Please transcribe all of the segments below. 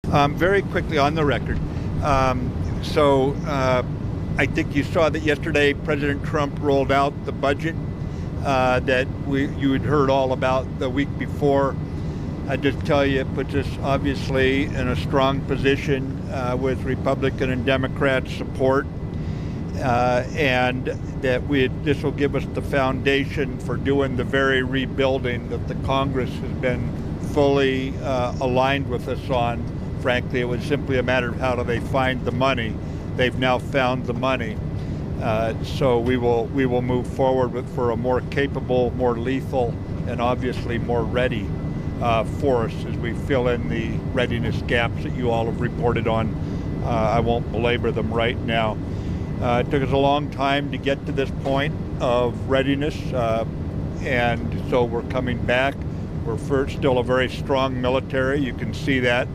Very quickly on the record. I think you saw that yesterday President Trump rolled out the budget that you had heard all about the week before. I just tell you, it puts us obviously in a strong position with Republican and Democrat support, and that this will give us the foundation for doing the very rebuilding that the Congress has been fully aligned with us on. Frankly, it was simply a matter of how do they find the money. They've now found the money. So we will move forward for a more capable, more lethal, and obviously more ready force as we fill in the readiness gaps that you all have reported on. I won't belabor them right now. It took us a long time to get to this point of readiness, and so we're coming back. We're still a very strong military. You can see that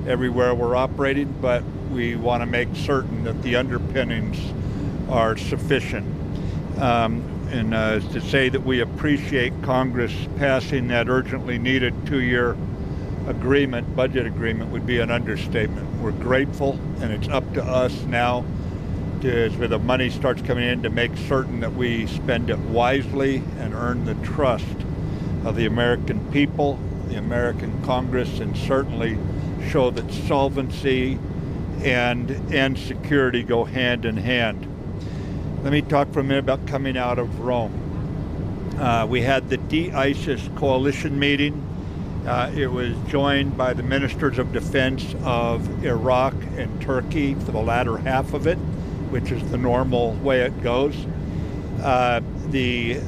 everywhere we're operating, but we want to make certain that the underpinnings are sufficient. And to say that we appreciate Congress passing that urgently needed 2-year agreement, budget agreement, would be an understatement. We're grateful, and it's up to us now as the money starts coming in to make certain that we spend it wisely and earn the trust of the American people, the American Congress, and certainly show that solvency and security go hand in hand. Let me talk for a minute about coming out of Rome. We had the de-ISIS coalition meeting. It was joined by the ministers of defense of Iraq and Turkey for the latter half of it, which is the normal way it goes. The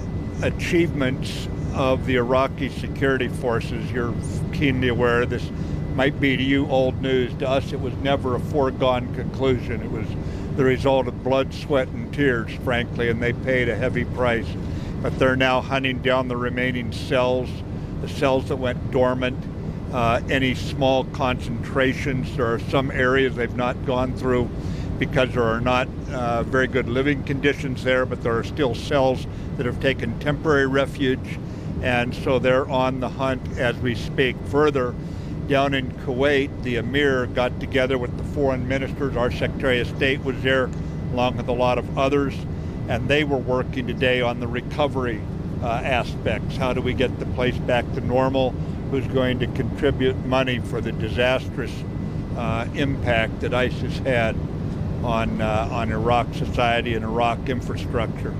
achievements of the Iraqi security forces, you're keenly aware of this, might be to you old news. To us, it was never a foregone conclusion. It was the result of blood, sweat, and tears, frankly, and they paid a heavy price. But they're now hunting down the remaining cells, the cells that went dormant, any small concentrations. There are some areas they've not gone through because there are not very good living conditions there, but there are still cells that have taken temporary refuge, and so they're on the hunt as we speak. Further, down in Kuwait, the Emir got together with the foreign ministers. Our Secretary of State was there, along with a lot of others, and they were working today on the recovery aspects. How do we get the place back to normal? Who's going to contribute money for the disastrous impact that ISIS had on Iraq society and Iraq infrastructure?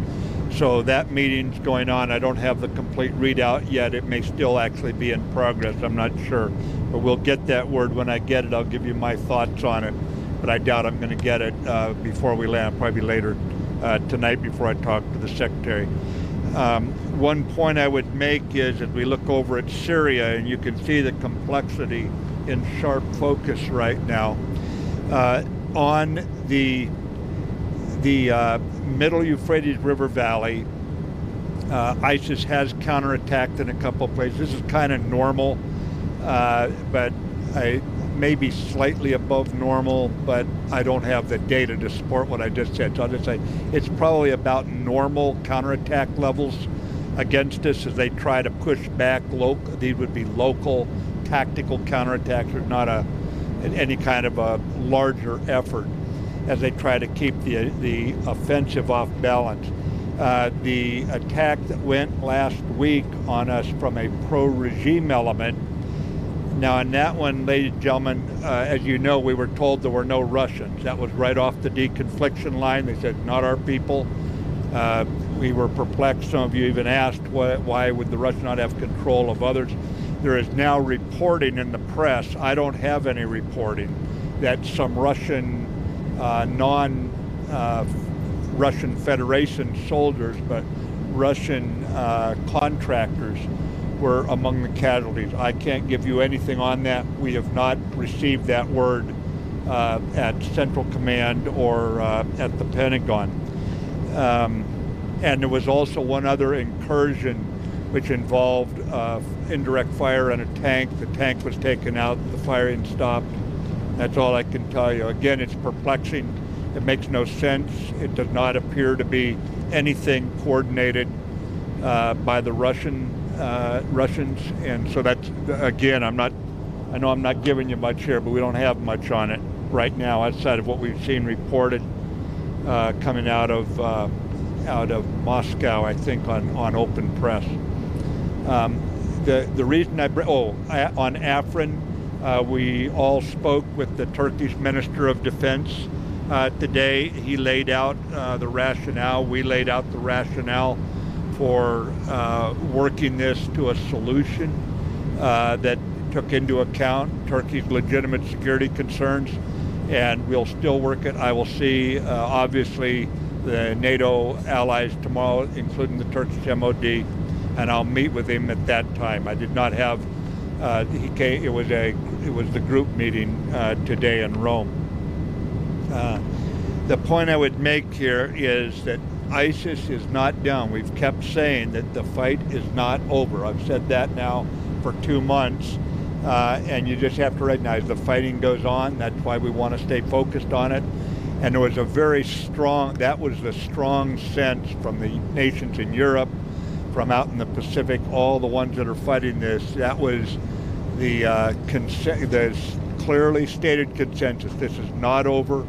So that meeting's going on. I don't have the complete readout yet. It may still actually be in progress. I'm not sure. But we'll get that word. When I get it, I'll give you my thoughts on it. But I doubt I'm going to get it before we land, probably later tonight before I talk to the Secretary. One point I would make is as we look over at Syria, and you can see the complexity in sharp focus right now, on the middle Euphrates River Valley, ISIS has counterattacked in a couple of places. This is kind of normal, but maybe slightly above normal, but I don't have the data to support what I just said. So I'll just say it's probably about normal counterattack levels against us as they try to push back. These would be local tactical counterattacks, or not any kind of a larger effort, as they try to keep the offensive off balance. The attack that went last week on us from a pro-regime element, now in that one, ladies and gentlemen, as you know, we were told there were no Russians. That was right off the deconfliction line. They said, not our people. We were perplexed. Some of you even asked, why would the Russians not have control of others? There is now reporting in the press, I don't have any reporting, that some Russian non-Russian Federation soldiers, but Russian contractors were among the casualties. I can't give you anything on that. We have not received that word at Central Command or at the Pentagon. And there was also one other incursion which involved indirect fire on a tank. The tank was taken out, the firing stopped. That's all I can tell you. Again, it's perplexing. It makes no sense. It does not appear to be anything coordinated by the Russians. And so that's, again, I'm not I know I'm not giving you much here, but we don't have much on it right now outside of what we've seen reported coming out of Moscow, I think, on open press. The reason on Afrin, we all spoke with the Turkish Minister of Defense today. He laid out the rationale. We laid out the rationale for working this to a solution that took into account Turkey's legitimate security concerns, and we'll still work it. I will see, obviously, the NATO allies tomorrow, including the Turkish MOD, and I'll meet with him at that time. I did not have. He came. It was the group meeting today in Rome. The point I would make here is that ISIS is not down. We've kept saying that the fight is not over. I've said that now for 2 months. And you just have to recognize the fighting goes on. That's why we want to stay focused on it. And there was that was the strong sense from the nations in Europe, from out in the Pacific, all the ones that are fighting this. That was the clearly stated consensus. This is not over.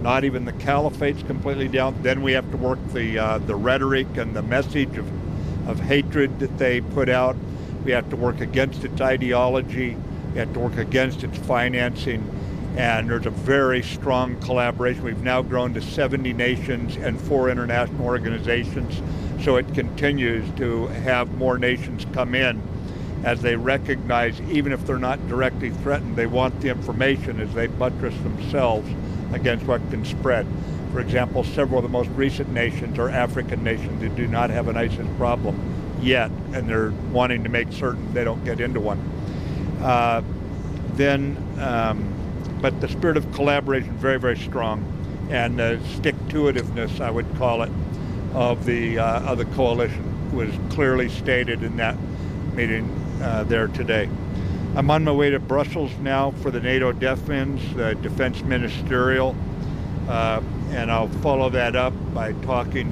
Not even the caliphate's completely down. Then we have to work the rhetoric and the message of hatred that they put out. We have to work against its ideology. We have to work against its financing. And there's a very strong collaboration. We've now grown to 70 nations and 4 international organizations. So it continues to have more nations come in as they recognize, even if they're not directly threatened, they want the information as they buttress themselves against what can spread. For example, several of the most recent nations are African nations that do not have an ISIS problem yet, and they're wanting to make certain they don't get into one. But the spirit of collaboration very, very strong, and the stick-to-itiveness, I would call it, of the coalition was clearly stated in that meeting there today. I'm on my way to Brussels now for the NATO DEFMINS, the Defense Ministerial, and I'll follow that up by talking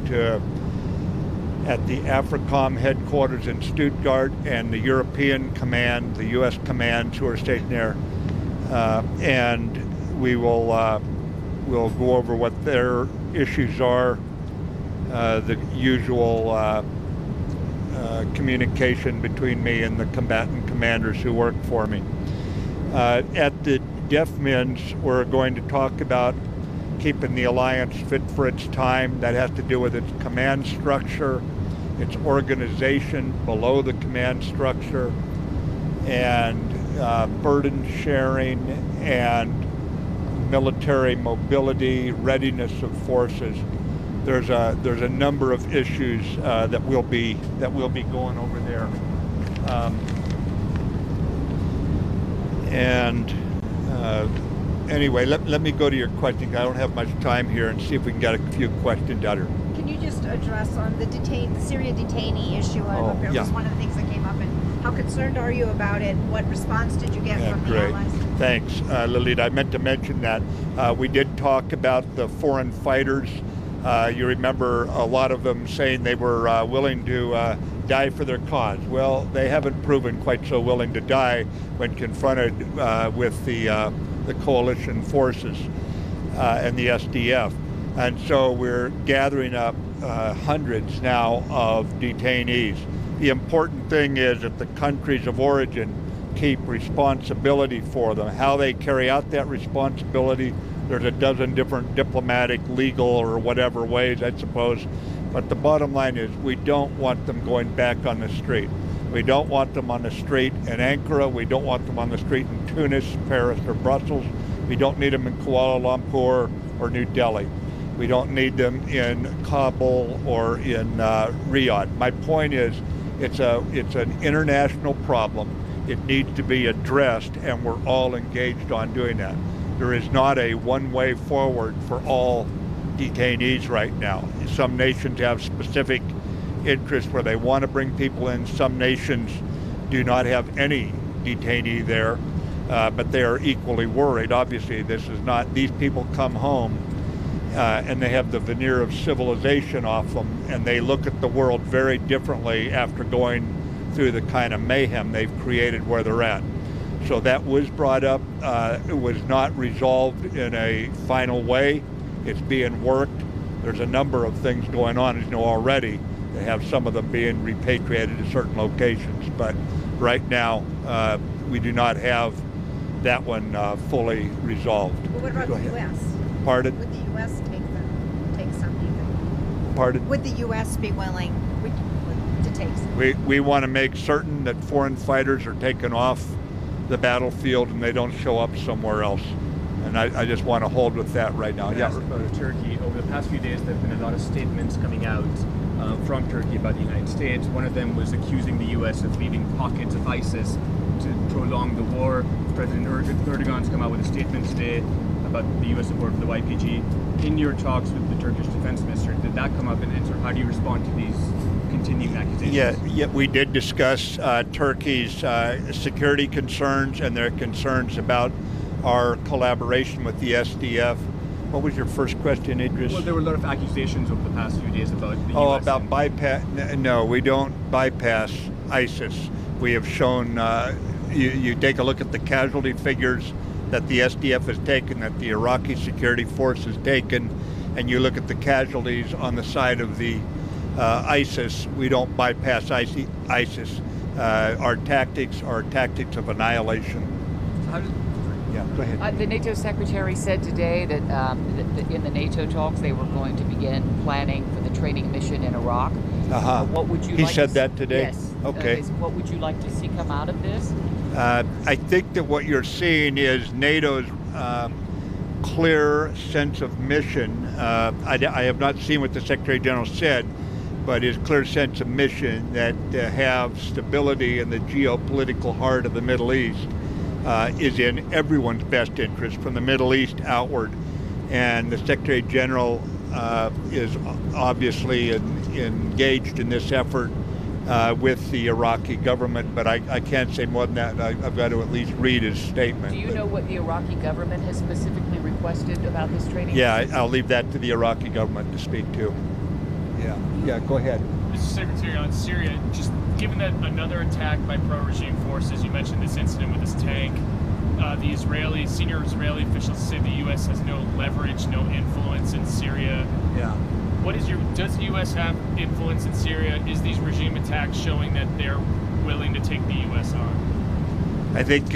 at the AFRICOM headquarters in Stuttgart and the European command, the U.S. commands who are stationed there, and we'll go over what their issues are, the usual communication between me and the combatant commanders who work for me. At the DEFMINS, we're going to talk about keeping the alliance fit for its time. That has to do with its command structure, its organization below the command structure, and burden sharing and military mobility, readiness of forces. There's a number of issues that we'll be going over there, anyway, let me go to your question. I don't have much time here, and see if we can get a few questions out here. Can you just address on the Syria detainee issue? It was one of the things that came up, and how concerned are you about it? What response did you get from the allies? Thanks, Lilita. I meant to mention that we did talk about the foreign fighters. You remember a lot of them saying they were willing to die for their cause. Well, they haven't proven quite so willing to die when confronted with the coalition forces and the SDF. And so we're gathering up hundreds now of detainees. The important thing is that the countries of origin keep responsibility for them. How they carry out that responsibility, there's a dozen different diplomatic, legal, or whatever ways, I suppose. But the bottom line is we don't want them going back on the street. We don't want them on the street in Ankara. We don't want them on the street in Tunis, Paris, or Brussels. We don't need them in Kuala Lumpur or New Delhi. We don't need them in Kabul or in Riyadh. My point is, it's an international problem. It needs to be addressed, and we're all engaged on doing that. There is not a one-way forward for all detainees right now. Some nations have specific interests where they want to bring people in. Some nations do not have any detainee there, but they are equally worried. Obviously, these people come home and they have the veneer of civilization off them, and they look at the world very differently after going through the kind of mayhem they've created where they're at. So that was brought up. It was not resolved in a final way. It's being worked. There's a number of things going on, as you know, already. They have some of them being repatriated to certain locations. But right now, we do not have that one fully resolved. Well, what about the U.S.? Pardon? Would the U.S. take some, do you think? Pardon? Would the U.S. be willing to take some? We want to make certain that foreign fighters are taken off the battlefield and they don't show up somewhere else. And I just want to hold with that right now. Yeah. About Turkey, over the past few days, there have been a lot of statements coming out from Turkey about the United States. One of them was accusing the U.S. of leaving pockets of ISIS to prolong the war. President Erdogan's come out with a statement today about the U.S. support for the YPG. In your talks with the Turkish defense minister, did that come up, and sort of how do you respond to these continuing accusations? Yeah, we did discuss Turkey's security concerns and their concerns about our collaboration with the SDF. What was your first question, Idris? Well, there were a lot of accusations over the past few days about the U.S. about bypass. No, we don't bypass ISIS. We have shown, you take a look at the casualty figures that the SDF has taken, that the Iraqi security force has taken, and you look at the casualties on the side of the ISIS, we don't bypass ISIS. Our tactics are tactics of annihilation. Yeah, go ahead. The NATO secretary said today that in the NATO talks they were going to begin planning for the training mission in Iraq. What would you? He like said to that today? Yes. Okay. What would you like to see come out of this? I think that what you're seeing is NATO's clear sense of mission. I have not seen what the Secretary General said, but his clear sense of mission that have stability in the geopolitical heart of the Middle East is in everyone's best interest from the Middle East outward. And the Secretary General is obviously engaged in this effort with the Iraqi government, but I can't say more than that. I've got to at least read his statement. Do you know what the Iraqi government has specifically requested about this training? Yeah, I'll leave that to the Iraqi government to speak to. Yeah, go ahead. Mr. Secretary, on Syria, just given that another attack by pro-regime forces, you mentioned this incident with this tank, the senior Israeli officials say the U.S. has no leverage, no influence in Syria. Yeah. Does the U.S. have influence in Syria? Is these regime attacks showing that they're willing to take the U.S. on? I think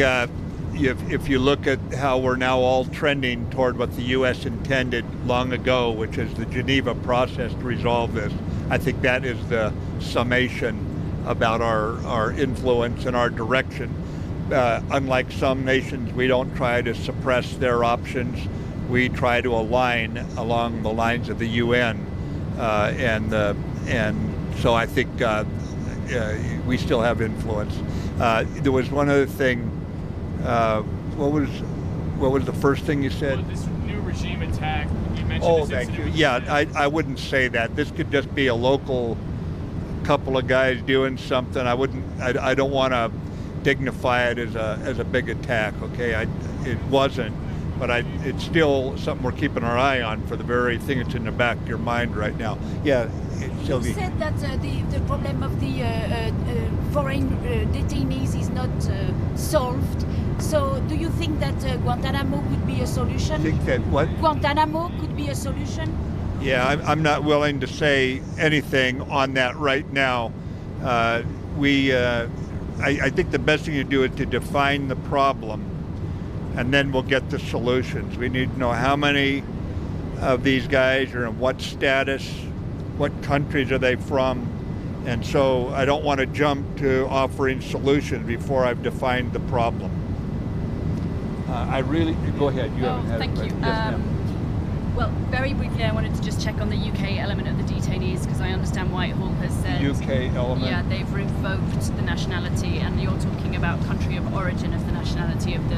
if you look at how we're now all trending toward what the U.S. intended long ago, which is the Geneva process to resolve this, I think that is the summation about our influence and our direction. Unlike some nations, we don't try to suppress their options. We try to align along the lines of the UN, and so I think we still have influence. There was one other thing. What was the first thing you said? Well, this new regime attack. You mentioned. Oh, thank you. Yeah, I wouldn't say that. This could just be a local couple of guys doing something. I don't want to dignify it as a big attack. Okay, it wasn't. But it's still something we're keeping our eye on for the very thing that's in the back of your mind right now. Yeah, Sylvie. You said that the problem of the foreign detainees is not solved. So do you think that Guantanamo could be a solution? Think that what? Guantanamo could be a solution? Yeah, I'm not willing to say anything on that right now. I think the best thing to do is to define the problem, and then we'll get the solutions. We need to know how many of these guys are in what status, what countries are they from, and so I don't want to jump to offering solutions before I've defined the problem. Go ahead. You haven't had thank it. you. Yes, ma'am. Well, very briefly, I wanted to just check on the UK element of the detainees, because I understand Whitehall has said... UK element? Yeah, they've revoked the nationality, and you're talking about country of origin as the nationality of the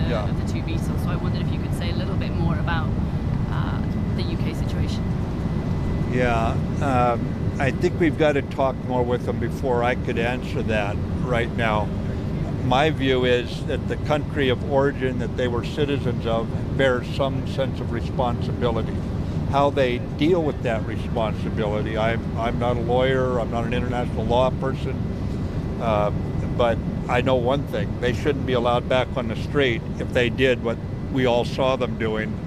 two vessels. So I wondered if you could say a little bit more about the UK situation. Yeah, I think we've got to talk more with them before I could answer that right now. My view is that the country of origin that they were citizens of bears some sense of responsibility. How they deal with that responsibility, I'm not a lawyer, I'm not an international law person, but I know one thing: they shouldn't be allowed back on the street if they did what we all saw them doing.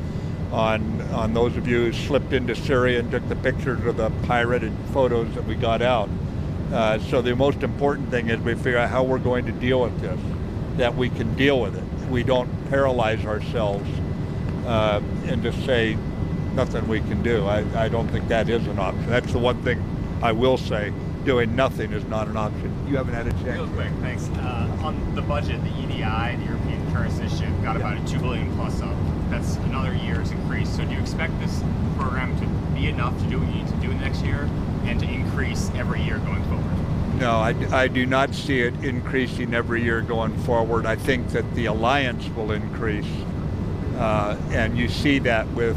On those of you who slipped into Syria and took the pictures of the pirated photos that we got out. So the most important thing is we figure out how we're going to deal with this, that we can deal with it. We don't paralyze ourselves and just say nothing we can do. I don't think that is an option. That's the one thing I will say. Doing nothing is not an option. You haven't had a chance. Real quick, thanks. On the budget, the EDI, the European Currency Initiative, got about a $2 billion plus up. That's another year's increase. So do you expect this program to be enough to do what you need to do in the next year and to increase every year going forward? No, I do not see it increasing every year going forward. I think that the alliance will increase. And you see that with,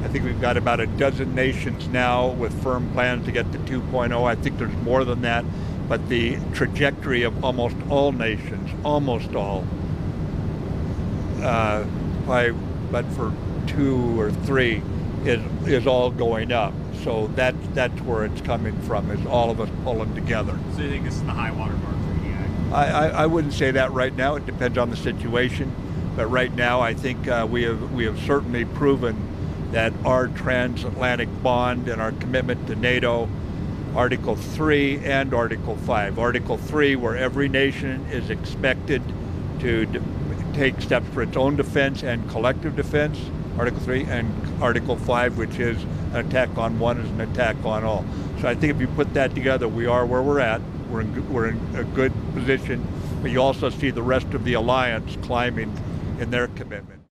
I think we've got about a dozen nations now with firm plans to get to 2.0. I think there's more than that. But the trajectory of almost all nations, almost all, but for 2 or 3, is all going up. So that's where it's coming from, is all of us pulling together. So you think this is the high water mark for EDI? I wouldn't say that right now. It depends on the situation. But right now, I think we have certainly proven that our transatlantic bond and our commitment to NATO, Article 3 and Article 5. Article 3, where every nation is expected to take steps for its own defense and collective defense, Article 3, and Article 5, which is an attack on one is an attack on all. So I think if you put that together, we are where we're at. We're in a good position, but you also see the rest of the alliance climbing in their commitment.